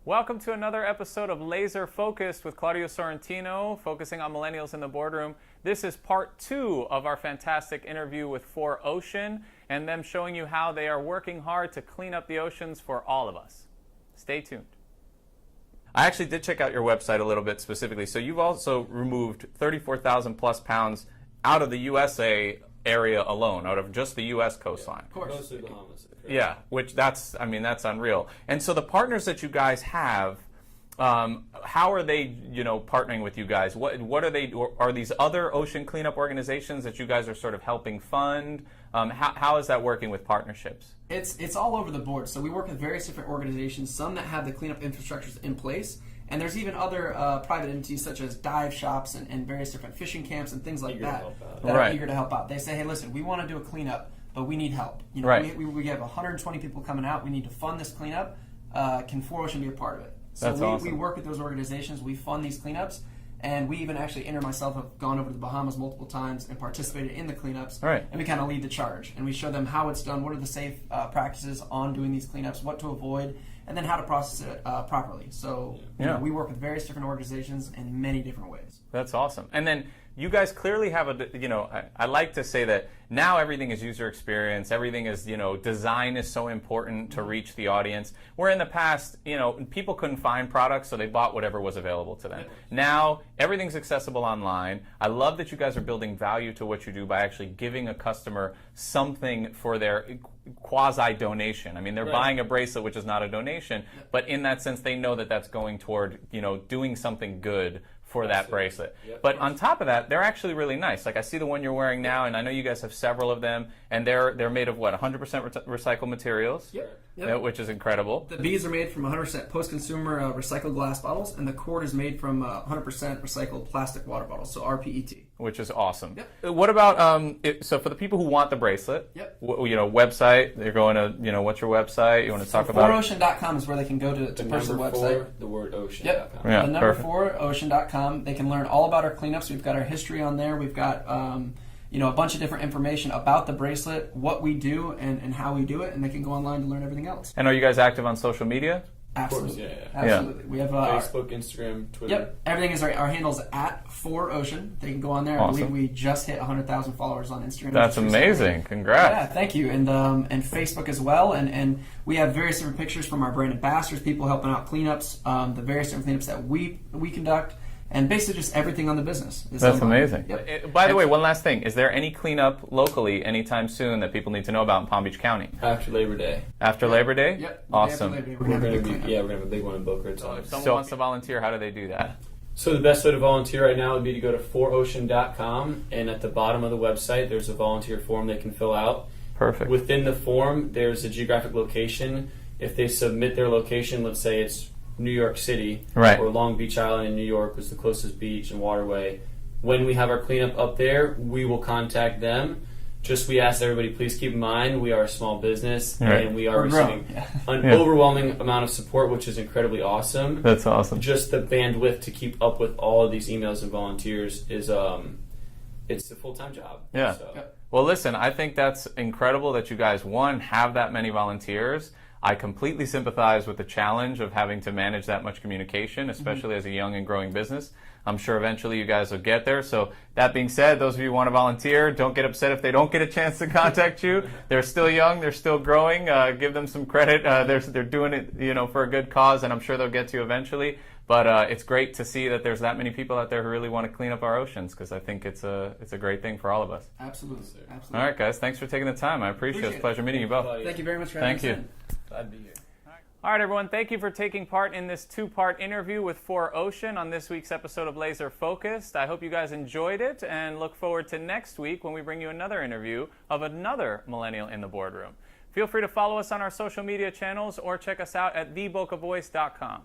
Welcome to another episode of Laser Focused with Claudio Sorrentino, focusing on millennials in the boardroom. This is part 2 of our fantastic interview with 4Ocean and them showing you how they are working hard to clean up the oceans for all of us. Stay tuned. I actually did check out your website a little bit specifically. So you've also removed 34,000 plus pounds out of the USA area alone, out of just the U.S. coastline. Of course. Mostly Bahamas. Yeah, which that's unreal. And so the partners that you guys have, how are they, partnering with you guys? What are they? Are these other ocean cleanup organizations that you guys are sort of helping fund? How is that working with partnerships? It's all over the board. So we work with various different organizations, some that have the cleanup infrastructures in place, and there's even other private entities such as dive shops and various different fishing camps and things like that are eager to help out. They say, hey, listen, we want to do a cleanup, but we need help. Right. We have 120 people coming out. We need to fund this cleanup. Can 4Ocean be a part of it? So That's awesome. We work with those organizations. We fund these cleanups. And we even actually, myself, have gone over to the Bahamas multiple times and participated in the cleanups. Right. And we kind of lead the charge. And we show them how it's done, what are the safe practices on doing these cleanups, what to avoid, and then how to process it properly. So we work with various different organizations in many different ways. That's awesome. And then you guys clearly have I like to say that now everything is user experience. Everything is, design is so important to reach the audience. Where in the past, people couldn't find products, so they bought whatever was available to them. Now everything's accessible online. I love that you guys are building value to what you do by actually giving a customer something for their quasi-donation. I mean, they're buying a bracelet, which is not a donation, but in that sense, they know that that's going toward, doing something good for that bracelet. But on top of that, they're actually really nice. Like I see the one you're wearing now, and I know you guys have several of them, and they're made of what, 100% recycled materials? Yep. Which is incredible. The beads are made from 100% post-consumer recycled glass bottles, and the cord is made from 100% recycled plastic water bottles, so RPET. Which is awesome. Yep. What about, so for the people who want the bracelet, website, they're going to, what's your website? You want to talk about 4ocean.com is where they can go to purchase the website. The word ocean. Yep. Yeah, the number 4ocean.com. They can learn all about our cleanups. We've got our history on there. We've got a bunch of different information about the bracelet, what we do, and how we do it, and they can go online to learn everything else. And are you guys active on social media? Absolutely. Of course, Absolutely. We have Facebook, Instagram, Twitter. Yep. Everything is our handle's at 4Ocean. They can go on there. Awesome. I believe we just hit 100,000 followers on Instagram. That's amazing. Congrats. Yeah, thank you. And Facebook as well. And we have various different pictures from our brand ambassadors, people helping out cleanups, the various different cleanups that we conduct. And basically just everything on the business. That's amazing. Yep. By the way, one last thing. Is there any cleanup locally anytime soon that people need to know about in Palm Beach County? After Labor Day. After Labor Day? Yep. Awesome. We're going to have a big one in Boca. If someone wants to volunteer, how do they do that? So the best way to volunteer right now would be to go to 4ocean.com, and at the bottom of the website there's a volunteer form they can fill out. Perfect. Within the form there's a geographic location. If they submit their location, let's say it's New York City, or Long Beach Island in New York was the closest beach and waterway. When we have our cleanup up there, we will contact them. We ask everybody, please keep in mind, we are a small business, and we are receiving an overwhelming amount of support, which is incredibly awesome. That's awesome. Just the bandwidth to keep up with all of these emails and volunteers is, it's a full-time job. Yeah. So. Well, listen, I think that's incredible that you guys, one, have that many volunteers. I completely sympathize with the challenge of having to manage that much communication, especially as a young and growing business. I'm sure eventually you guys will get there. So that being said, those of you who want to volunteer, don't get upset if they don't get a chance to contact you. They're still young. They're still growing. Give them some credit. They're doing it, for a good cause, and I'm sure they'll get to you eventually. But it's great to see that there's that many people out there who really want to clean up our oceans, because I think it's a great thing for all of us. Absolutely. All right, guys. Thanks for taking the time. I appreciate it. It's a pleasure meeting you both. Thank you very much for having us in. Glad to be here. All right, everyone. Thank you for taking part in this 2-part interview with 4Ocean on this week's episode of Laser Focused. I hope you guys enjoyed it and look forward to next week when we bring you another interview of another millennial in the boardroom. Feel free to follow us on our social media channels or check us out at thebocavoice.com.